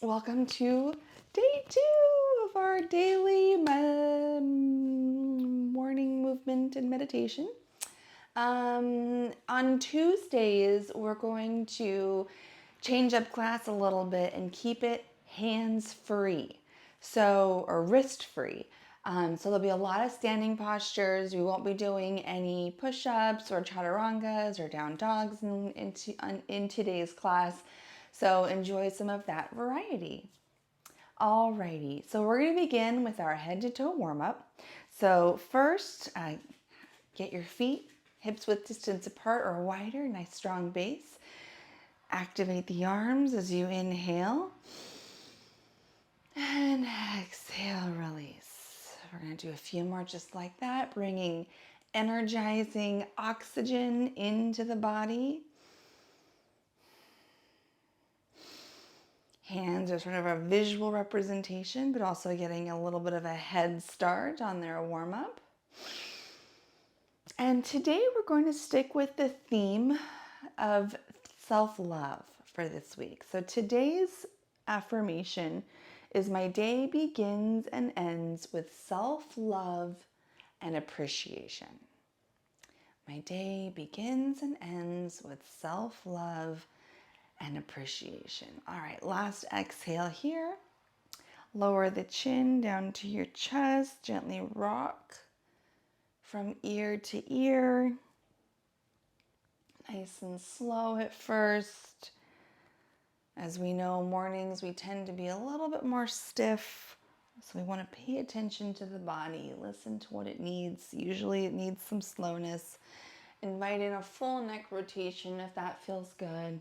Welcome to day 2 of our daily morning movement and meditation. On Tuesdays, we're going to change up class a little bit and keep it hands-free, or wrist-free. So there'll be a lot of standing postures. We won't be doing any push-ups or chaturangas or down dogs in today's class. So enjoy some of that variety. Alrighty, so we're going to begin with our head to toe warm up. So first, get your feet hips width distance apart or wider, nice strong base. Activate the arms as you inhale. And exhale, release. We're going to do a few more just like that, bringing energizing oxygen into the body. Hands are sort of a visual representation, but also getting a little bit of a head start on their warm-up. And today we're going to stick with the theme of self-love for this week. So today's affirmation is my day begins and ends with self-love and appreciation. My day begins and ends with self-love and appreciation. All right, last exhale here. Lower the chin down to your chest. Gently rock from ear to ear. Nice and slow at first. As we know, mornings we tend to be a little bit more stiff. So we want to pay attention to the body. Listen to what it needs. Usually it needs some slowness. Invite in a full neck rotation if that feels good.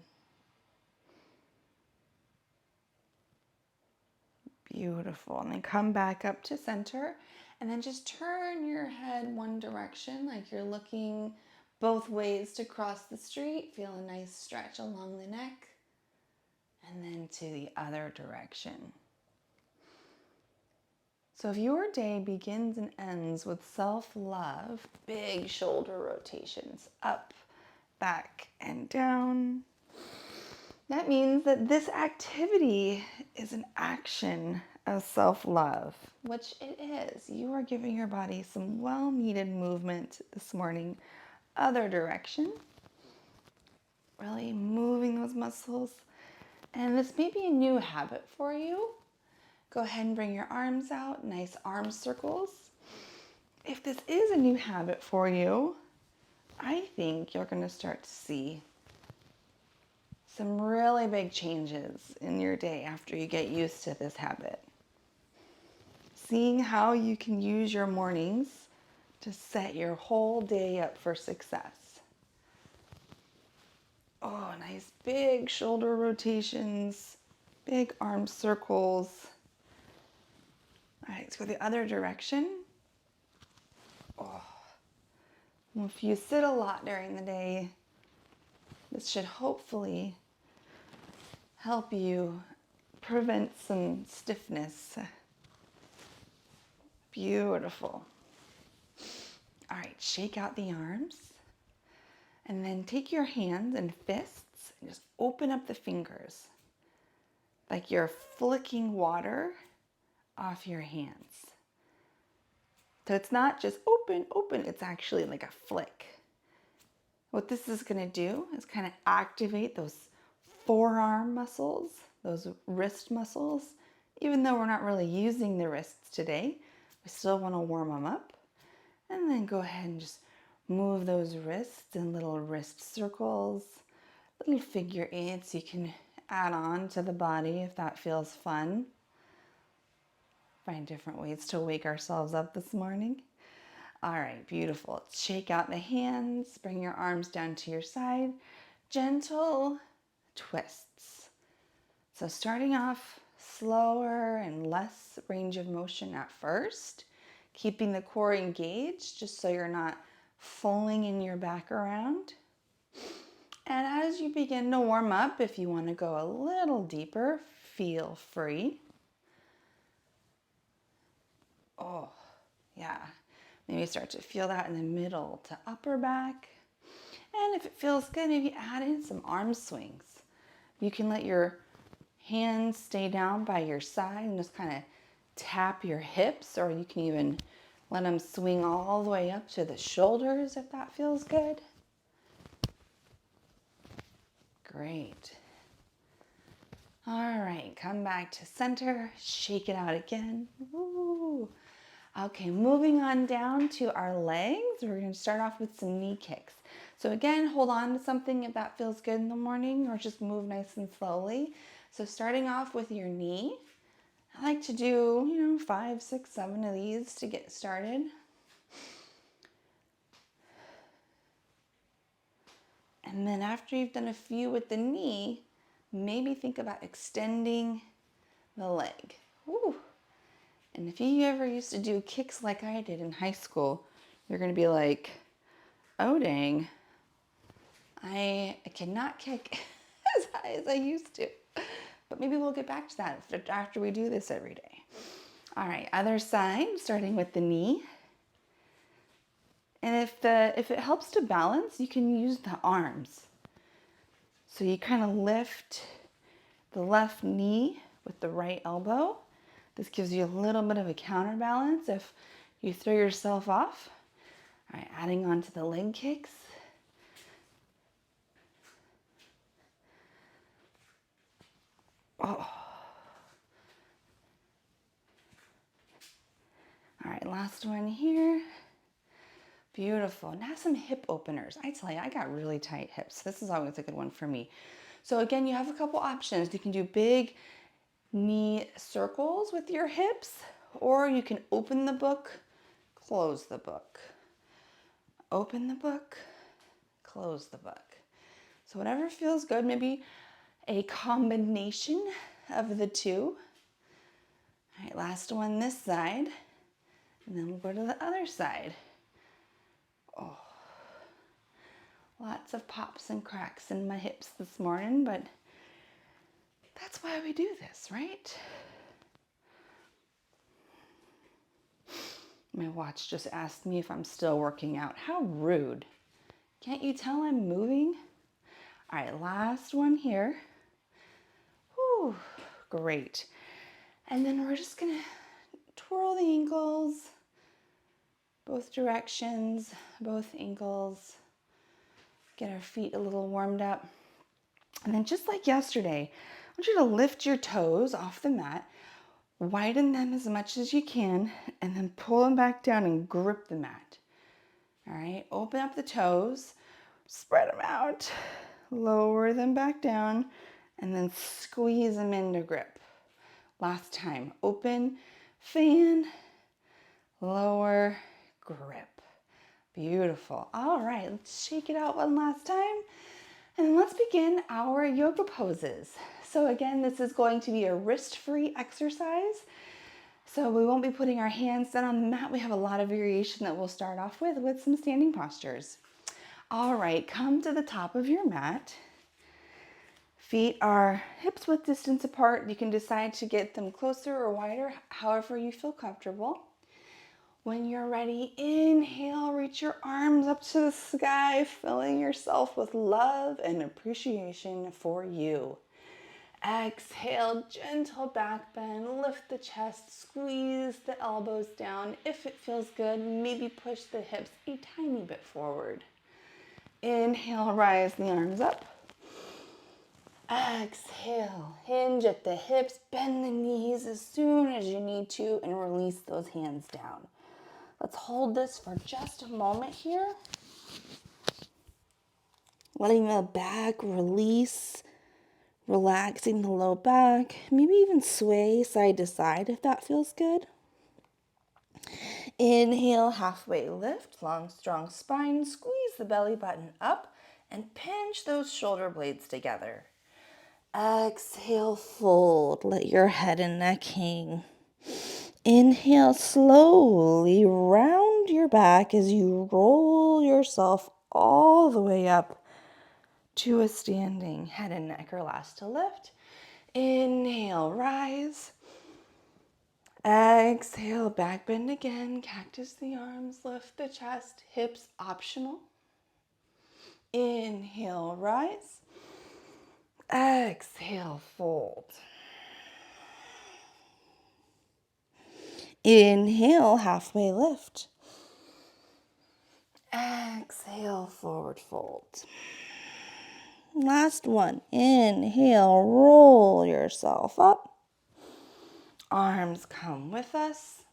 Beautiful. And then come back up to center and then just turn your head one direction like you're looking both ways to cross the street. Feel a nice stretch along the neck and then to the other direction. So if your day begins and ends with self-love, big shoulder rotations up, back, and down. That means that this activity is an action of self-love, which it is. You are giving your body some well-needed movement this morning. Other direction. Really moving those muscles. And this may be a new habit for you. Go ahead and bring your arms out, nice arm circles. If this is a new habit for you, I think you're going to start to see some really big changes in your day after you get used to this habit. Seeing how you can use your mornings to set your whole day up for success. Oh, nice big shoulder rotations, big arm circles. All right, let's go the other direction. Oh. Well, if you sit a lot during the day, this should hopefully help you prevent some stiffness. Beautiful. All right, shake out the arms. And then take your hands and fists and just open up the fingers like you're flicking water off your hands. So it's not just open, open, it's actually like a flick. What this is going to do is kind of activate those forearm muscles, those wrist muscles. Even though we're not really using the wrists today, we still want to warm them up. And then go ahead and just move those wrists in little wrist circles, little figure eights you can add on to the body if that feels fun. Find different ways to wake ourselves up this morning. All right, beautiful. Shake out the hands, bring your arms down to your side. Gentle twists. So starting off slower and less range of motion at first, keeping the core engaged just so you're not falling in your back around. And as you begin to warm up, if you want to go a little deeper, feel free. Oh, yeah. Maybe start to feel that in the middle to upper back. And if it feels good, maybe add in some arm swings. You can let your Hands stay down by your side and just kind of tap your hips, or you can even let them swing all the way up to the shoulders if that feels good. Great. All right, come back to center, shake it out again. Woo. Okay, moving on down to our legs. We're going to start off with some knee kicks. So again, hold on to something if that feels good in the morning, or just move nice and slowly. So starting off with your knee, I like to do, 5, 6, 7 of these to get started. And then after you've done a few with the knee, maybe think about extending the leg. Woo. And if you ever used to do kicks like I did in high school, you're going to be like, oh dang, I cannot kick as high as I used to. But maybe we'll get back to that after we do this every day. All right, other side, starting with the knee. And if it helps to balance, you can use the arms. So you kind of lift the left knee with the right elbow. This gives you a little bit of a counterbalance if you throw yourself off. All right, adding on to the leg kicks. Oh. All right, last one here. Beautiful. Now some hip openers. I tell you, I got really tight hips. This is always a good one for me. So again, you have a couple options. You can do big knee circles with your hips, or you can open the book, close the book. Open the book, close the book. So whatever feels good, maybe a combination of the two. All right, last one this side, and then we'll go to the other side. Oh, lots of pops and cracks in my hips this morning, but that's why we do this, right? My watch just asked me if I'm still working out. How rude. Can't you tell I'm moving? All right, last one here. Whew, great. And then we're just gonna twirl the ankles, both directions, both ankles. Get our feet a little warmed up. And then just like yesterday, I want you to lift your toes off the mat, widen them as much as you can, and then pull them back down and grip the mat. All right, open up the toes, spread them out, lower them back down, and then squeeze them into grip. Last time, open, fan, lower, grip. Beautiful. All right, let's shake it out one last time. And let's begin our yoga poses. So again, this is going to be a wrist-free exercise. So we won't be putting our hands down on the mat. We have a lot of variation that we'll start off with some standing postures. All right, come to the top of your mat. Feet are hips width distance apart. You can decide to get them closer or wider, however you feel comfortable. When you're ready, inhale, reach your arms up to the sky, filling yourself with love and appreciation for you. Exhale, gentle back bend, lift the chest, squeeze the elbows down. If it feels good, maybe push the hips a tiny bit forward. Inhale, rise the arms up. Exhale, hinge at the hips, bend the knees as soon as you need to, and release those hands down. Let's hold this for just a moment here. Letting the back release, relaxing the low back, maybe even sway side to side if that feels good. Inhale, halfway lift, long, strong spine, squeeze the belly button up and pinch those shoulder blades together. Exhale, fold, let your head and neck hang. Inhale, slowly round your back as you roll yourself all the way up to a standing head and neck or last to lift. Inhale, rise. Exhale, back bend again. Cactus the arms, lift the chest, hips optional. Inhale, rise. Exhale, fold. Inhale, halfway lift. Exhale, forward fold. Last one. Inhale, roll yourself up. Arms come with us.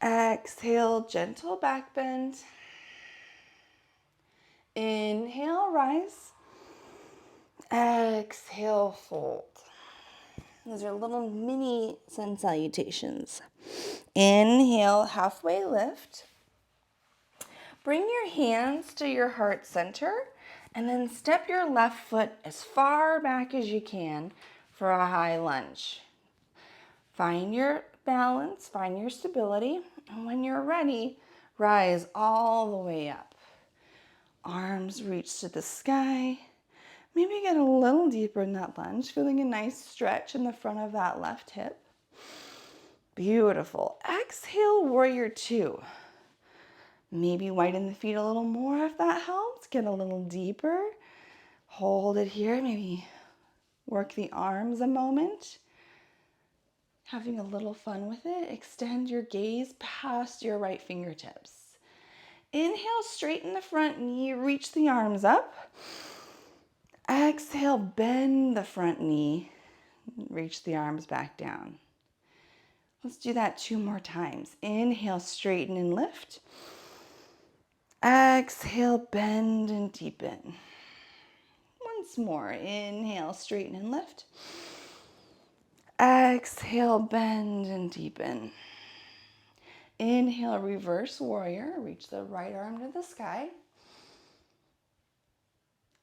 Exhale, gentle back bend. Inhale, rise. Exhale, fold. Those are little mini sun salutations. Inhale, halfway lift. Bring your hands to your heart center and then step your left foot as far back as you can for a high lunge. Find your balance, find your stability, and when you're ready, rise all the way up. Arms reach to the sky. Maybe get a little deeper in that lunge, feeling a nice stretch in the front of that left hip. Beautiful. Exhale, warrior two. Maybe widen the feet a little more if that helps. Get a little deeper. Hold it here. Maybe work the arms a moment. Having a little fun with it. Extend your gaze past your right fingertips. Inhale, straighten the front knee. Reach the arms up. Exhale, bend the front knee. Reach the arms back down. Let's do that 2 more times. Inhale, straighten and lift. Exhale, bend and deepen. Once more. Inhale, straighten and lift. Exhale, bend and deepen. Inhale, reverse warrior. Reach the right arm to the sky.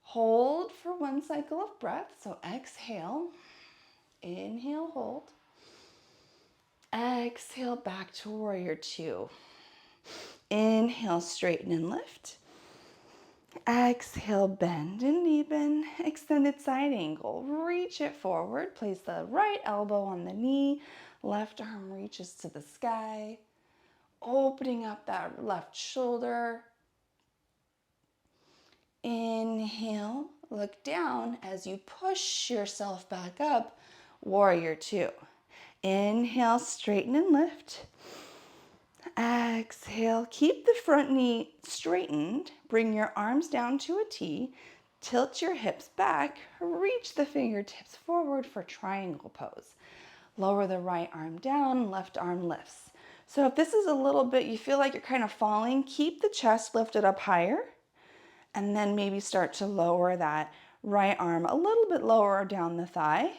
Hold for 1 cycle of breath. So exhale. Inhale, hold. Exhale, back to warrior two. Inhale, straighten and lift. Exhale, bend and deepen. Extended side angle. Reach it forward. Place the right elbow on the knee. Left arm reaches to the sky. Opening up that left shoulder. Inhale, look down as you push yourself back up. Warrior two. Inhale, straighten and lift. Exhale, keep the front knee straightened. Bring your arms down to a T. Tilt your hips back. Reach the fingertips forward for triangle pose. Lower the right arm down, left arm lifts. So if this is a little bit, you feel like you're kind of falling, keep the chest lifted up higher. And then maybe start to lower that right arm a little bit lower down the thigh.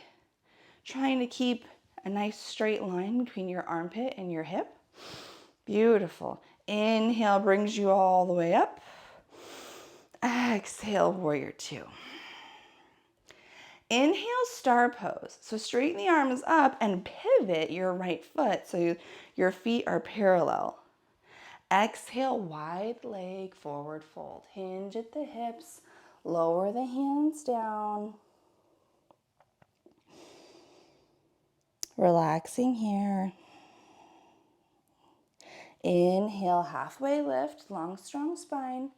Trying to keep a nice straight line between your armpit and your hip. Beautiful. Inhale brings you all the way up. Exhale, warrior two. Inhale, star pose. So straighten the arms up and pivot your right foot so your feet are parallel. Exhale, wide leg forward fold. Hinge at the hips. Lower the hands down. Relaxing here. Inhale, halfway lift, long, strong spine.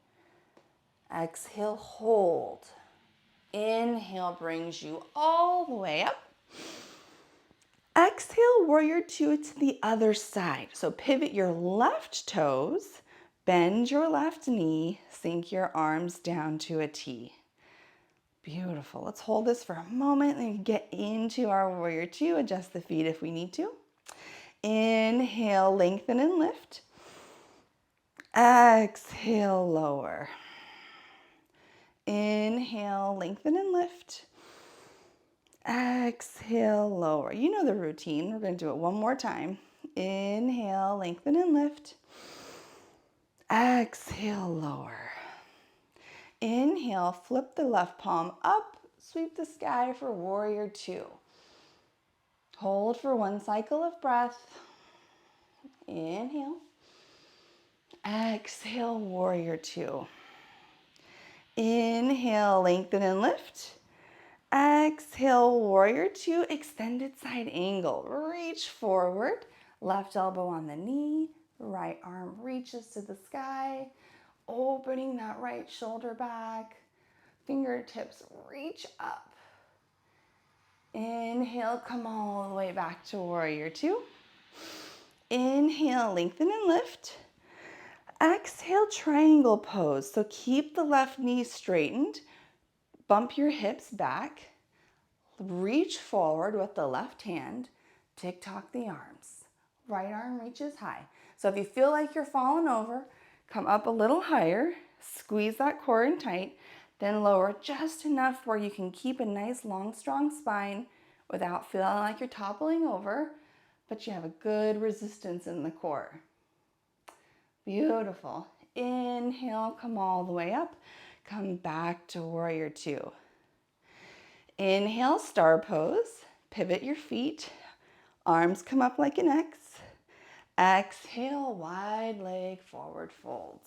Exhale, hold. Inhale brings you all the way up. Exhale, warrior two to the other side. So pivot your left toes, bend your left knee, sink your arms down to a T. Beautiful. Let's hold this for a moment and get into our warrior two. Adjust the feet if we need to. Inhale, lengthen and lift. Exhale, lower. Inhale, lengthen and lift. Exhale, lower. You know the routine. We're going to do it one more time. Inhale, lengthen and lift. Exhale, lower. Inhale, flip the left palm up, sweep the sky for warrior two. Hold for 1 cycle of breath. Inhale. Exhale, warrior two. Inhale, lengthen and lift. Exhale, warrior two, extended side angle. Reach forward, left elbow on the knee, right arm reaches to the sky, opening that right shoulder back, fingertips reach up. Inhale, come all the way back to warrior two. Inhale, lengthen and lift. Exhale, triangle pose. So keep the left knee straightened. Bump your hips back. Reach forward with the left hand. Tick-tock the arms. Right arm reaches high. So if you feel like you're falling over, come up a little higher. Squeeze that core in tight. Then lower just enough where you can keep a nice, long, strong spine without feeling like you're toppling over, but you have a good resistance in the core. Beautiful. Inhale, come all the way up. Come back to warrior two. Inhale, star pose. Pivot your feet. Arms come up like an X. Exhale, wide leg forward fold.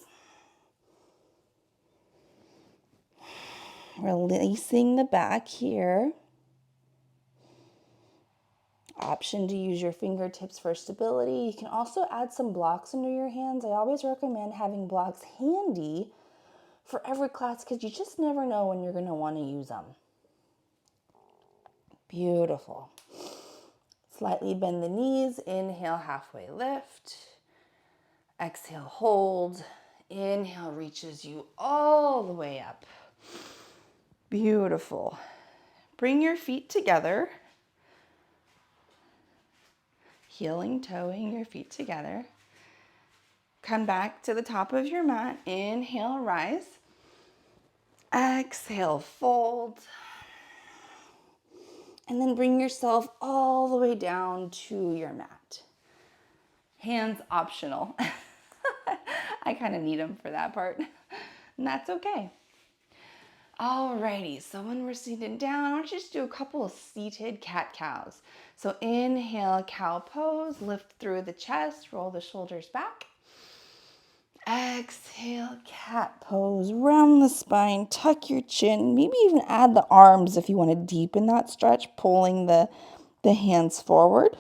Releasing the back here. Option to use your fingertips for stability. You can also add some blocks under your hands. I always recommend having blocks handy for every class because you just never know when you're going to want to use them. Beautiful. Slightly bend the knees. Inhale, halfway lift. Exhale, hold. Inhale reaches you all the way up. Beautiful. Bring your feet together. Heeling, toeing your feet together. Come back to the top of your mat. Inhale, rise. Exhale, fold. And then bring yourself all the way down to your mat. Hands optional. I kind of need them for that part. And that's okay. Alrighty, so when we're seated down, I want you to just do a couple of seated cat-cows. So inhale, cow pose, lift through the chest, roll the shoulders back. Exhale, cat pose, round the spine, tuck your chin, maybe even add the arms if you want to deepen that stretch, pulling the hands forward.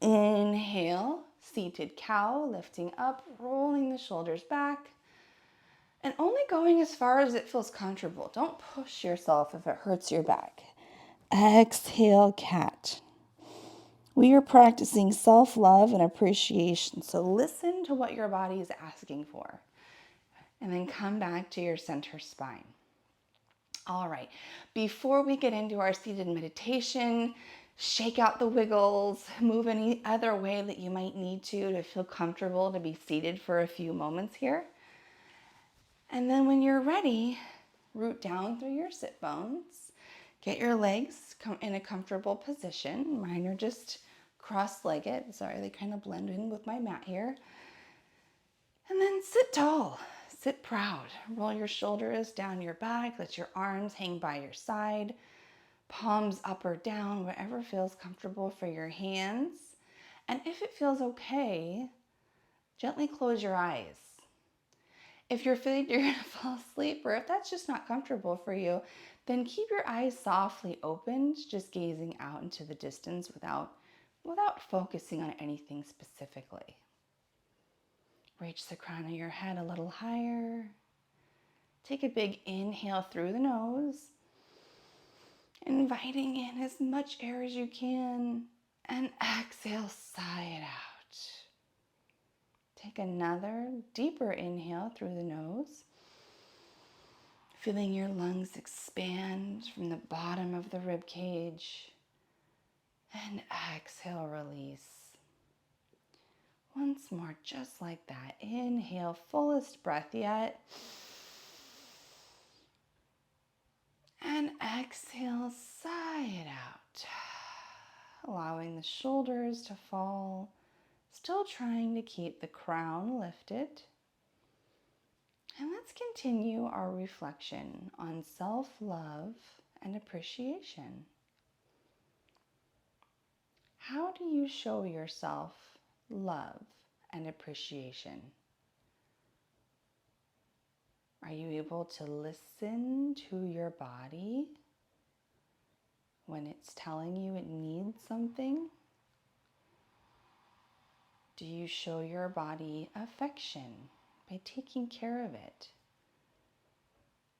Inhale, seated cow, lifting up, rolling the shoulders back, and only going as far as it feels comfortable. Don't push yourself if it hurts your back. Exhale, cat. We are practicing self-love and appreciation, so listen to what your body is asking for. And then come back to your center spine. All right, before we get into our seated meditation, shake out the wiggles, move any other way that you might need to feel comfortable to be seated for a few moments here. And then when you're ready, root down through your sit bones. Get your legs in a comfortable position. Mine are just cross-legged. Sorry, they kind of blend in with my mat here. And then sit tall, sit proud. Roll your shoulders down your back. Let your arms hang by your side. Palms up or down, wherever feels comfortable for your hands. And if it feels okay, gently close your eyes. If you're afraid you're going to fall asleep, or if that's just not comfortable for you, then keep your eyes softly opened, just gazing out into the distance without focusing on anything specifically. Reach the crown of your head a little higher. Take a big inhale through the nose, inviting in as much air as you can, and exhale, sigh it out. Take another deeper inhale through the nose, feeling your lungs expand from the bottom of the rib cage, and exhale, release. Once more, just like that. Inhale, fullest breath yet. And exhale, sigh it out. Allowing the shoulders to fall, still trying to keep the crown lifted. And let's continue our reflection on self-love and appreciation. How do you show yourself love and appreciation? Are you able to listen to your body when it's telling you it needs something? Do you show your body affection by taking care of it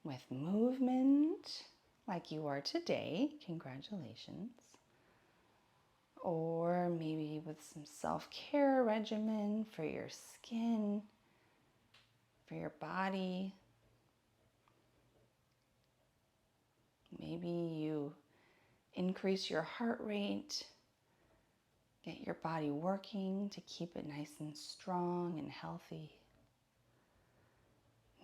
with movement like you are today? Congratulations. or maybe with some self-care regimen for your skin, for your body. Maybe you increase your heart rate, get your body working to keep it nice and strong and healthy.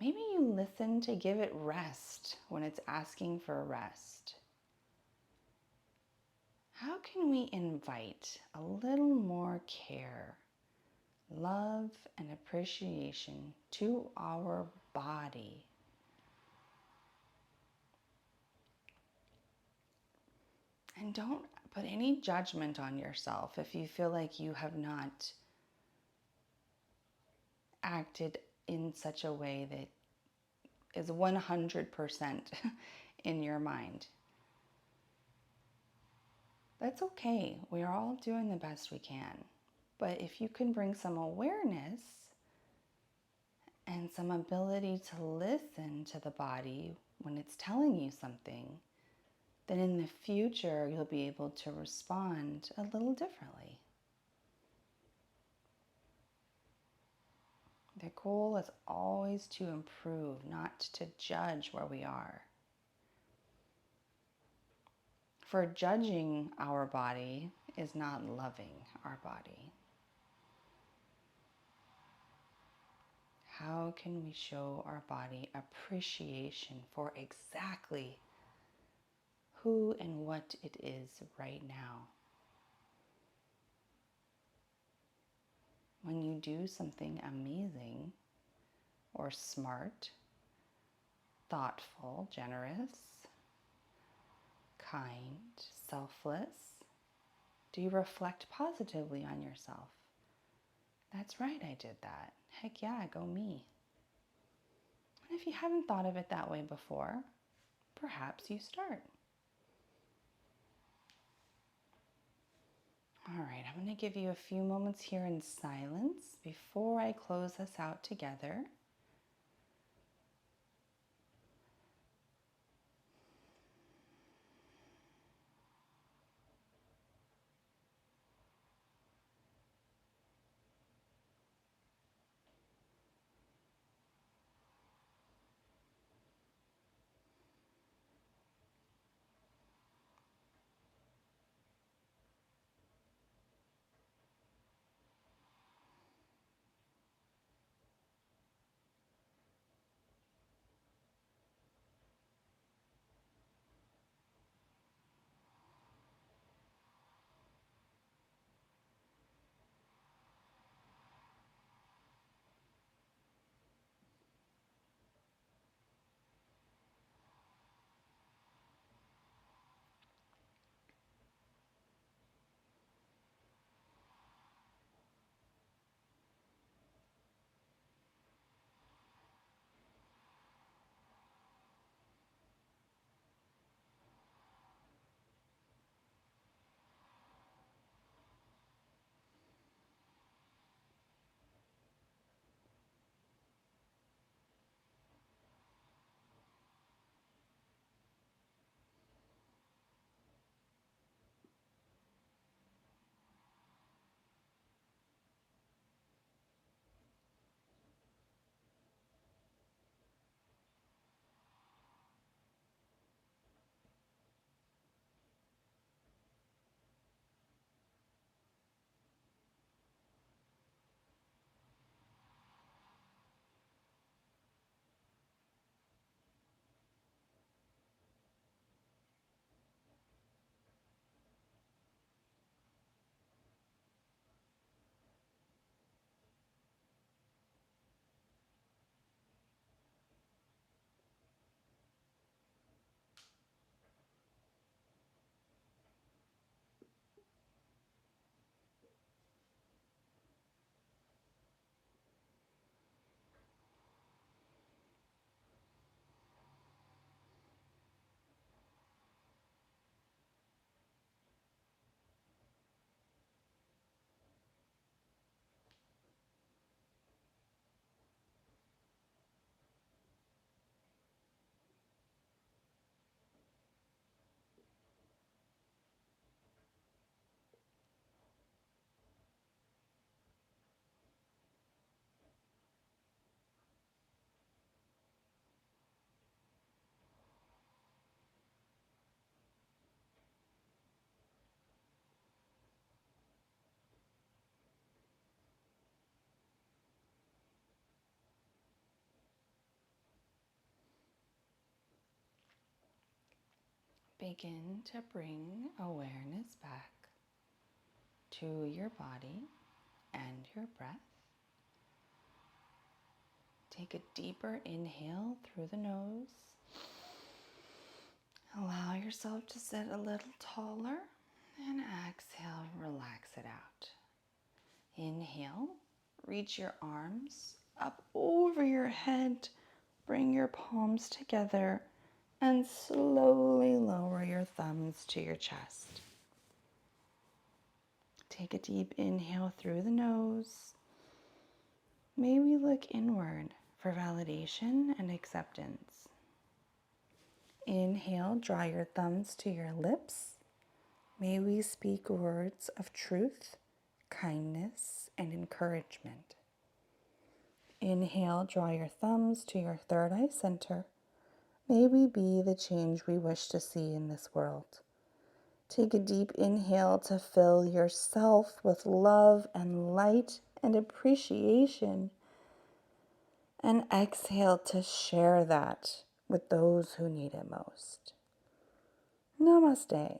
Maybe you listen to give it rest when it's asking for rest. How can we invite a little more care, love, and appreciation to our body? And don't put any judgment on yourself if you feel like you have not acted in such a way that is 100% in your mind. That's okay. We are all doing the best we can. But if you can bring some awareness and some ability to listen to the body when it's telling you something, then in the future you'll be able to respond a little differently. The goal is always to improve, not to judge where we are. For judging our body is not loving our body. How can we show our body appreciation for exactly who and what it is right now? When you do something amazing or smart, thoughtful, generous, kind, selfless, do you reflect positively on yourself? That's right, I did that. Heck yeah, go me. And if you haven't thought of it that way before, perhaps you start. All right, I'm going to give you a few moments here in silence before I close us out together. Begin to bring awareness back to your body and your breath. Take a deeper inhale through the nose. Allow yourself to sit a little taller and exhale, relax it out. Inhale, reach your arms up over your head, bring your palms together, and slowly lower your thumbs to your chest. Take a deep inhale through the nose. May we look inward for validation and acceptance. Inhale, draw your thumbs to your lips. May we speak words of truth, kindness, and encouragement. Inhale, draw your thumbs to your third eye center. May we be the change we wish to see in this world. Take a deep inhale to fill yourself with love and light and appreciation. And exhale to share that with those who need it most. Namaste.